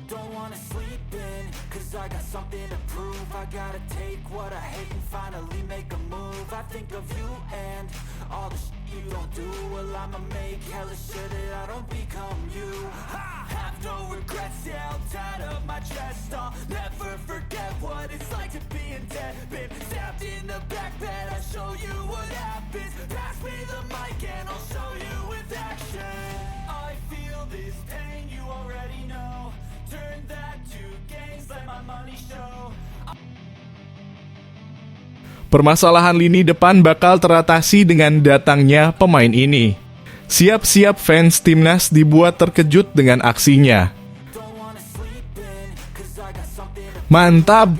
don't wanna sleep in, cause I got something to prove. I gotta take what I hate and finally make a move. I think of you and all the shit you don't do. Well, I'ma make hella sure that I don't become you. I have no regrets, yeah, I'll tie up my chest. I'll never forget what it's like to be in debt. Been stabbed in the back bed, I'll show you what happens. Pass me the mic and I'll show you with action. I feel this pain, you already know. Turn that to gains, let my money show. Permasalahan lini depan bakal teratasi dengan datangnya pemain ini. Siap-siap fans timnas dibuat terkejut dengan aksinya. Mantap!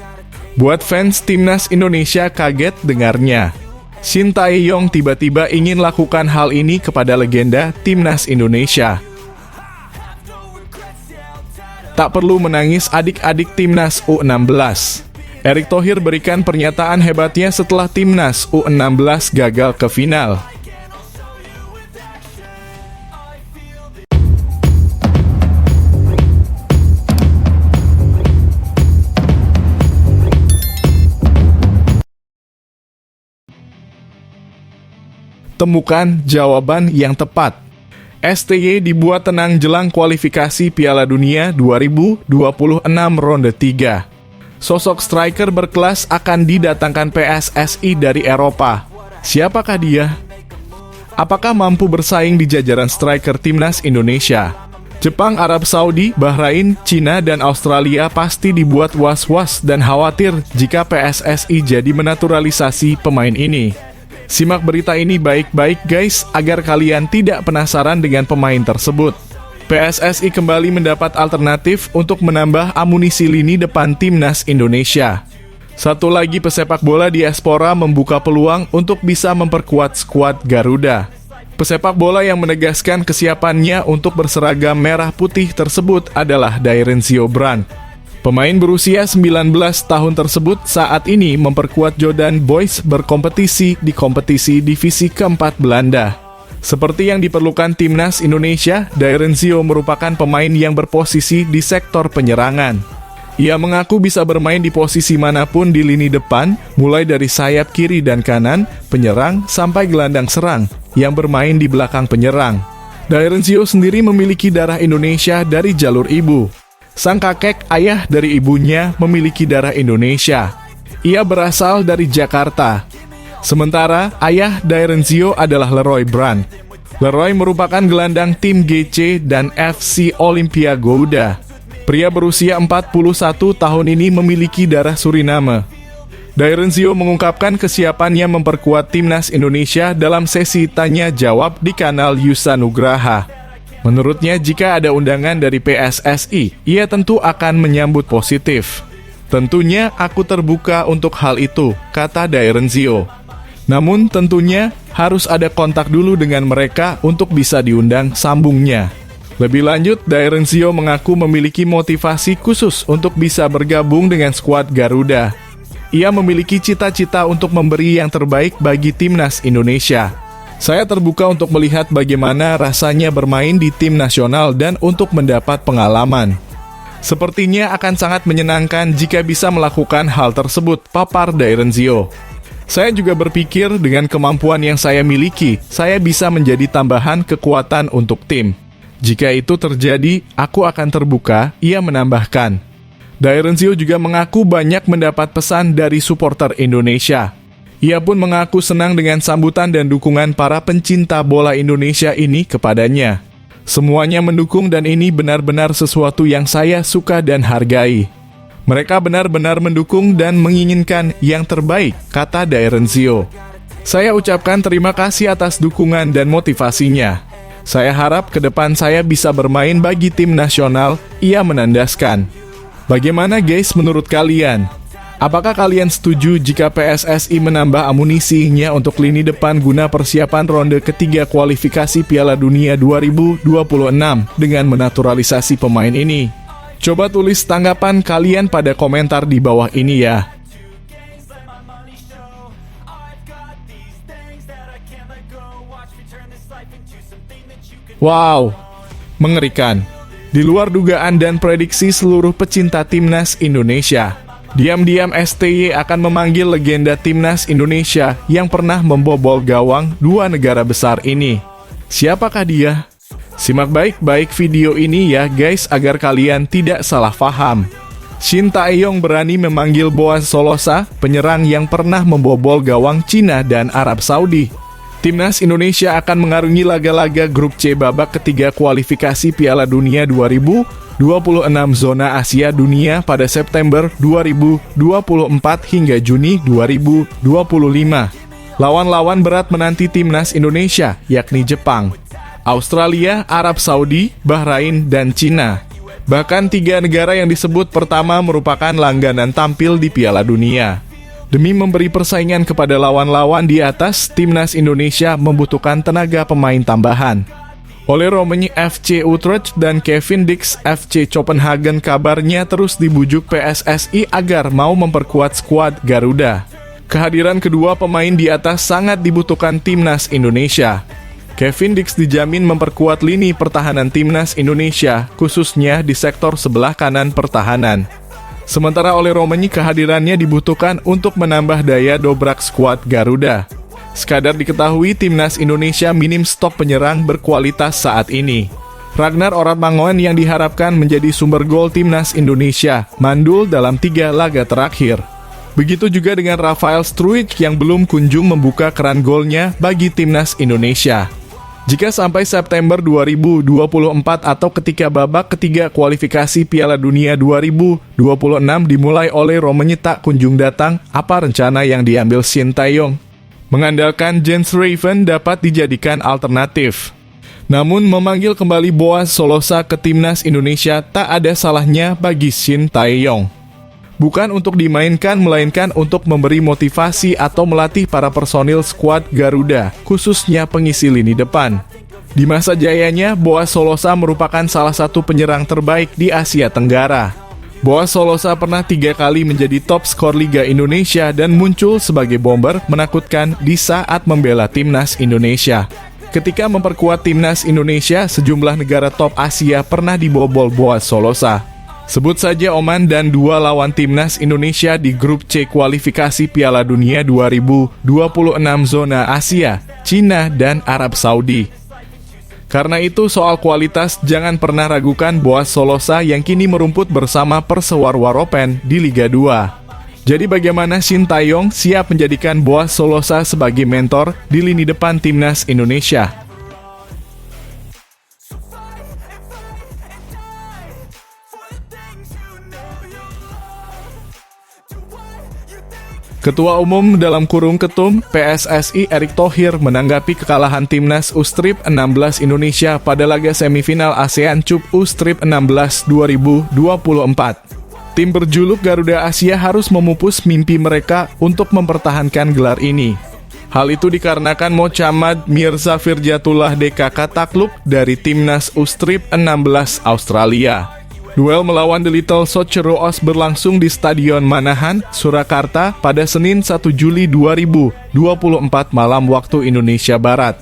Buat fans timnas Indonesia kaget dengarnya. Shin Tae-yong tiba-tiba ingin lakukan hal ini kepada legenda timnas Indonesia. Tak perlu menangis adik-adik timnas U16. Erick Thohir berikan pernyataan hebatnya setelah timnas U16 gagal ke final. Temukan jawaban yang tepat. STY dibuat tenang jelang kualifikasi Piala Dunia 2026 ronde 3. Sosok striker berkelas akan didatangkan PSSI dari Eropa. Siapakah dia? Apakah mampu bersaing di jajaran striker timnas Indonesia? Jepang, Arab Saudi, Bahrain, Cina, dan Australia pasti dibuat was-was dan khawatir jika PSSI jadi menaturalisasi pemain ini. Simak berita ini baik-baik guys, agar kalian tidak penasaran dengan pemain tersebut. PSSI kembali mendapat alternatif untuk menambah amunisi lini depan timnas Indonesia. Satu lagi pesepak bola diaspora membuka peluang untuk bisa memperkuat skuad Garuda. Pesepak bola yang menegaskan kesiapannya untuk berseragam merah putih tersebut adalah Dairenzio Brand. Pemain berusia 19 tahun tersebut saat ini memperkuat Jordan Boys berkompetisi di kompetisi divisi keempat Belanda. Seperti yang diperlukan timnas Indonesia, Dairenzio merupakan pemain yang berposisi di sektor penyerangan. Ia mengaku bisa bermain di posisi manapun di lini depan, mulai dari sayap kiri dan kanan, penyerang, sampai gelandang serang, yang bermain di belakang penyerang. Dairenzio sendiri memiliki darah Indonesia dari jalur ibu. Sang kakek ayah dari ibunya memiliki darah Indonesia. Ia berasal dari Jakarta. Sementara ayah Dairenzio adalah Leroy Brand. Leroy merupakan gelandang tim GC dan FC Olympia Gouda. Pria berusia 41 tahun ini memiliki darah Suriname. Dairenzio mengungkapkan kesiapannya memperkuat timnas Indonesia dalam sesi tanya jawab di kanal Yusa Nugraha. Menurutnya, jika ada undangan dari PSSI, ia tentu akan menyambut positif. Tentunya aku terbuka untuk hal itu, kata Dairenzio. Namun tentunya harus ada kontak dulu dengan mereka untuk bisa diundang, sambungnya. Lebih lanjut, Dairenzio mengaku memiliki motivasi khusus untuk bisa bergabung dengan skuad Garuda. Ia memiliki cita-cita untuk memberi yang terbaik bagi timnas Indonesia. Saya terbuka untuk melihat bagaimana rasanya bermain di tim nasional dan untuk mendapat pengalaman. Sepertinya akan sangat menyenangkan jika bisa melakukan hal tersebut, papar Dairenzio. Saya juga berpikir dengan kemampuan yang saya miliki, saya bisa menjadi tambahan kekuatan untuk tim. Jika itu terjadi, aku akan terbuka, ia menambahkan. Dairenzio juga mengaku banyak mendapat pesan dari supporter Indonesia. Ia pun mengaku senang dengan sambutan dan dukungan para pencinta bola Indonesia ini kepadanya. Semuanya mendukung dan ini benar-benar sesuatu yang saya suka dan hargai. Mereka benar-benar mendukung dan menginginkan yang terbaik, kata Dairenzio. Saya ucapkan terima kasih atas dukungan dan motivasinya. Saya harap ke depan saya bisa bermain bagi tim nasional, ia menandaskan. Bagaimana guys menurut kalian? Apakah kalian setuju jika PSSI menambah amunisinya untuk lini depan guna persiapan ronde ketiga kualifikasi Piala Dunia 2026 dengan menaturalisasi pemain ini? Coba tulis tanggapan kalian pada komentar di bawah ini ya. Wow, mengerikan. Di luar dugaan dan prediksi seluruh pecinta timnas Indonesia, diam-diam STY akan memanggil legenda timnas Indonesia yang pernah membobol gawang dua negara besar ini. Siapakah dia? Simak baik-baik video ini ya guys agar kalian tidak salah paham. Shin Tae-yong berani memanggil Boaz Solosa, penyerang yang pernah membobol gawang Cina dan Arab Saudi. Timnas Indonesia akan mengarungi laga-laga grup C babak ketiga kualifikasi Piala Dunia 2026 zona Asia Dunia pada September 2024 hingga Juni 2025. Lawan-lawan berat menanti timnas Indonesia, yakni Jepang, Australia, Arab Saudi, Bahrain, dan Cina. Bahkan 3 negara yang disebut pertama merupakan langganan tampil di Piala Dunia. Demi memberi persaingan kepada lawan-lawan di atas, timnas Indonesia membutuhkan tenaga pemain tambahan. Ole Romani FC Utrecht dan Kevin Dix FC Copenhagen kabarnya terus dibujuk PSSI agar mau memperkuat skuad Garuda. Kehadiran kedua pemain di atas sangat dibutuhkan timnas Indonesia. Kevin Dix dijamin memperkuat lini pertahanan timnas Indonesia, khususnya di sektor sebelah kanan pertahanan. Sementara Ole Romani kehadirannya dibutuhkan untuk menambah daya dobrak skuad Garuda. Sekadar diketahui timnas Indonesia minim stok penyerang berkualitas saat ini. Ragnar Oratmangoen yang diharapkan menjadi sumber gol timnas Indonesia mandul dalam 3 laga terakhir. Begitu juga dengan Rafael Struijk yang belum kunjung membuka keran golnya bagi timnas Indonesia. Jika sampai September 2024 atau ketika babak ketiga kualifikasi Piala Dunia 2026 dimulai oleh Romani tak kunjung datang, apa rencana yang diambil Shin Tae-yong? Mengandalkan Jens Raven dapat dijadikan alternatif. Namun memanggil kembali Boaz Solosa ke timnas Indonesia tak ada salahnya bagi Shin Tae-yong. Bukan untuk dimainkan, melainkan untuk memberi motivasi atau melatih para personil skuad Garuda, khususnya pengisi lini depan. Di masa jayanya, Boaz Solosa merupakan salah satu penyerang terbaik di Asia Tenggara. Boaz Solosa pernah 3 kali menjadi top skor Liga Indonesia dan muncul sebagai bomber menakutkan di saat membela timnas Indonesia. Ketika memperkuat timnas Indonesia, sejumlah negara top Asia pernah dibobol Boaz Solosa. Sebut saja Oman dan 2 lawan timnas Indonesia di grup C kualifikasi Piala Dunia 2026 zona Asia, Cina, dan Arab Saudi. Karena itu soal kualitas jangan pernah ragukan Boaz Solosa yang kini merumput bersama Persewar Waropen di Liga 2. Jadi bagaimana Shin Tae-yong siap menjadikan Boaz Solosa sebagai mentor di lini depan timnas Indonesia? Ketua Umum dalam kurung Ketum PSSI Erick Thohir menanggapi kekalahan timnas U-Strip 16 Indonesia pada laga semifinal ASEAN Cup U-Strip 16 2024. Tim berjuluk Garuda Asia harus memupus mimpi mereka untuk mempertahankan gelar ini. Hal itu dikarenakan Mochammad Mirza Firjatullah DKK takluk dari timnas U-Strip 16 Australia. Duel melawan The Little Socceroos berlangsung di Stadion Manahan, Surakarta pada Senin 1 Juli 2024 malam waktu Indonesia Barat.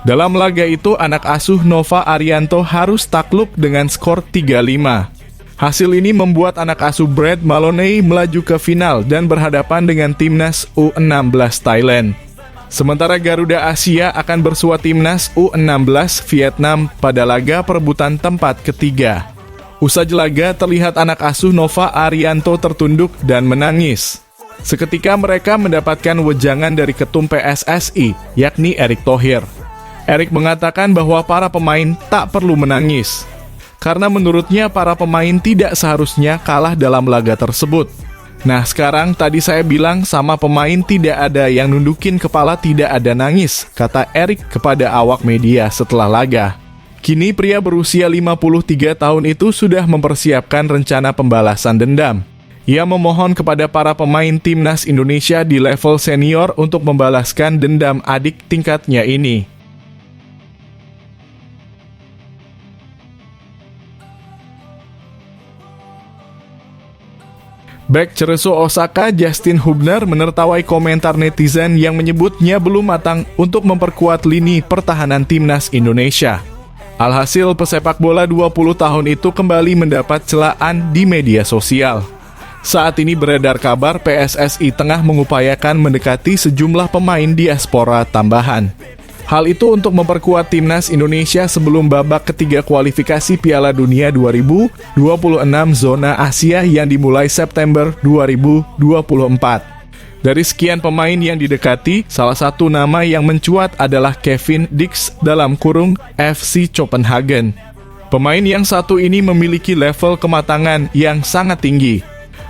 Dalam laga itu, anak asuh Nova Arianto harus takluk dengan skor 3-5. Hasil ini membuat anak asuh Brad Maloney melaju ke final dan berhadapan dengan timnas U16 Thailand. Sementara Garuda Asia akan bersua timnas U16 Vietnam pada laga perebutan tempat ketiga. Usai laga, terlihat anak asuh Nova Arianto tertunduk dan menangis. Seketika mereka mendapatkan wejangan dari ketum PSSI, yakni Erick Thohir. Erick mengatakan bahwa para pemain tak perlu menangis, karena menurutnya para pemain tidak seharusnya kalah dalam laga tersebut. Nah sekarang tadi saya bilang sama pemain tidak ada yang nundukin kepala, tidak ada nangis, kata Erick kepada awak media setelah laga. Kini pria berusia 53 tahun itu sudah mempersiapkan rencana pembalasan dendam. Ia memohon kepada para pemain timnas Indonesia di level senior untuk membalaskan dendam adik tingkatnya ini. Bek Cerezo Osaka Justin Hubner menertawai komentar netizen yang menyebutnya belum matang untuk memperkuat lini pertahanan timnas Indonesia. Alhasil, pesepak bola 20 tahun itu kembali mendapat celaan di media sosial. Saat ini beredar kabar PSSI tengah mengupayakan mendekati sejumlah pemain diaspora tambahan. Hal itu untuk memperkuat timnas Indonesia sebelum babak ketiga kualifikasi Piala Dunia 2026 zona Asia yang dimulai September 2024. Dari sekian pemain yang didekati, salah satu nama yang mencuat adalah Kevin Dix (FC Copenhagen). Pemain yang satu ini memiliki level kematangan yang sangat tinggi.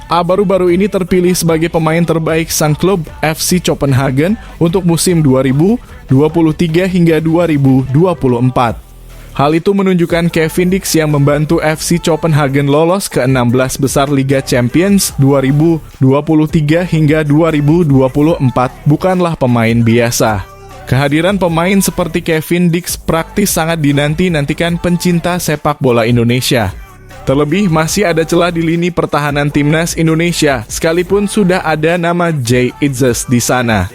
Baru-baru ini terpilih sebagai pemain terbaik sang klub FC Copenhagen untuk musim 2023 hingga 2024. Hal itu menunjukkan Kevin Dix yang membantu FC Copenhagen lolos ke 16 besar Liga Champions 2023 hingga 2024 bukanlah pemain biasa. Kehadiran pemain seperti Kevin Dix praktis sangat dinanti-nantikan pencinta sepak bola Indonesia. Terlebih masih ada celah di lini pertahanan timnas Indonesia, sekalipun sudah ada nama Jay Itzes di sana.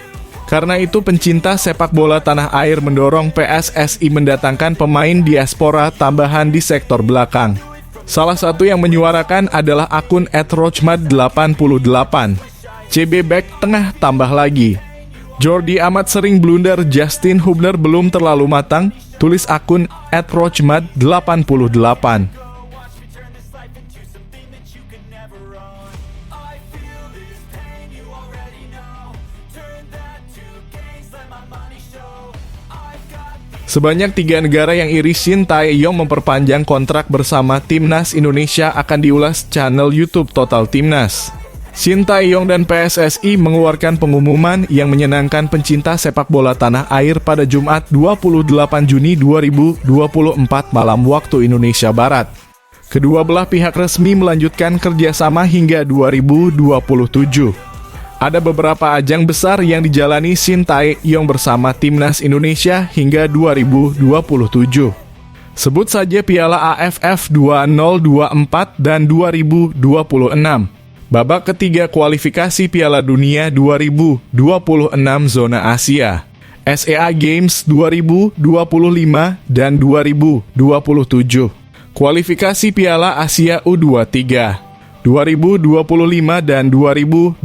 Karena itu pencinta sepak bola tanah air mendorong PSSI mendatangkan pemain diaspora tambahan di sektor belakang. Salah satu yang menyuarakan adalah akun @rochmad88. CB back tengah tambah lagi. Jordi amat sering blunder, Justin Hubner belum terlalu matang, tulis akun @rochmad88. Sebanyak 3 negara yang iri Shin Tae-yong memperpanjang kontrak bersama Timnas Indonesia akan diulas channel YouTube Total Timnas. Shin Tae-yong dan PSSI mengeluarkan pengumuman yang menyenangkan pencinta sepak bola tanah air pada Jumat 28 Juni 2024 malam waktu Indonesia Barat. Kedua belah pihak resmi melanjutkan kerjasama hingga 2027. Ada beberapa ajang besar yang dijalani Shin Tae-yong bersama Timnas Indonesia hingga 2027. Sebut saja Piala AFF 2024 dan 2026. Babak ketiga kualifikasi Piala Dunia 2026 zona Asia. SEA Games 2025 dan 2027. Kualifikasi Piala Asia U23. 2025 dan 2027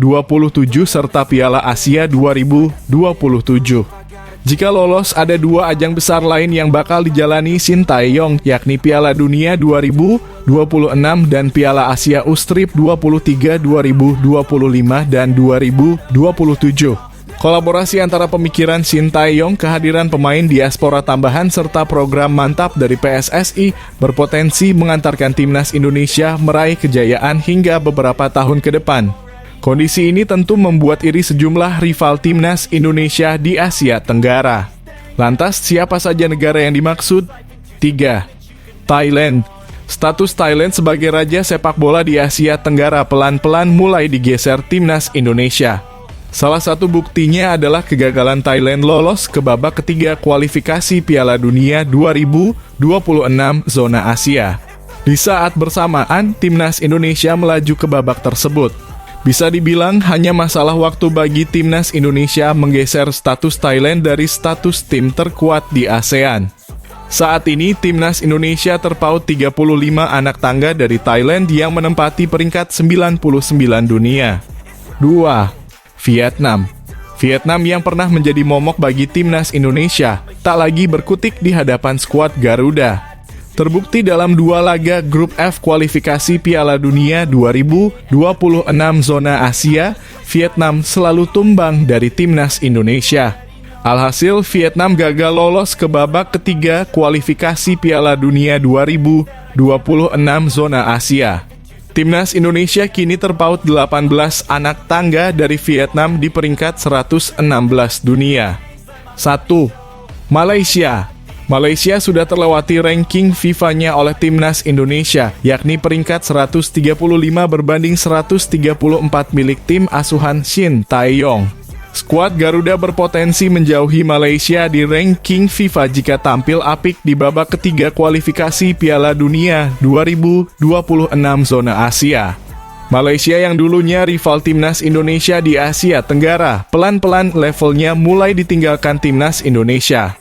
serta Piala Asia 2027. Jika lolos, ada 2 ajang besar lain yang bakal dijalani Shin Tae-yong, yakni Piala Dunia 2026 dan Piala Asia U-Strip 23 2025 dan 2027. Kolaborasi antara pemikiran Shin Tae-yong, kehadiran pemain diaspora tambahan, serta program mantap dari PSSI berpotensi mengantarkan timnas Indonesia meraih kejayaan hingga beberapa tahun ke depan. Kondisi ini tentu membuat iri sejumlah rival timnas Indonesia di Asia Tenggara. Lantas, siapa saja negara yang dimaksud? 3. Thailand. Status Thailand sebagai raja sepak bola di Asia Tenggara pelan-pelan mulai digeser timnas Indonesia. Salah satu buktinya adalah kegagalan Thailand lolos ke babak ketiga kualifikasi Piala Dunia 2026 zona Asia. Di saat bersamaan, timnas Indonesia melaju ke babak tersebut. Bisa dibilang hanya masalah waktu bagi timnas Indonesia menggeser status Thailand dari status tim terkuat di ASEAN. Saat ini, timnas Indonesia terpaut 35 anak tangga dari Thailand yang menempati peringkat 99 dunia. 2. Vietnam. Vietnam yang pernah menjadi momok bagi timnas Indonesia, tak lagi berkutik di hadapan skuad Garuda. Terbukti dalam 2 laga grup F kualifikasi Piala Dunia 2026 zona Asia, Vietnam selalu tumbang dari timnas Indonesia. Alhasil, Vietnam gagal lolos ke babak ketiga kualifikasi Piala Dunia 2026 zona Asia. Timnas Indonesia kini terpaut 18 anak tangga dari Vietnam di peringkat 116 dunia. 1. Malaysia. Malaysia sudah terlewati ranking FIFA-nya oleh timnas Indonesia, yakni peringkat 135 berbanding 134 milik tim asuhan Shin Tae-yong. Skuad Garuda berpotensi menjauhi Malaysia di ranking FIFA jika tampil apik di babak ketiga kualifikasi Piala Dunia 2026 zona Asia. Malaysia yang dulunya rival timnas Indonesia di Asia Tenggara, pelan-pelan levelnya mulai ditinggalkan timnas Indonesia.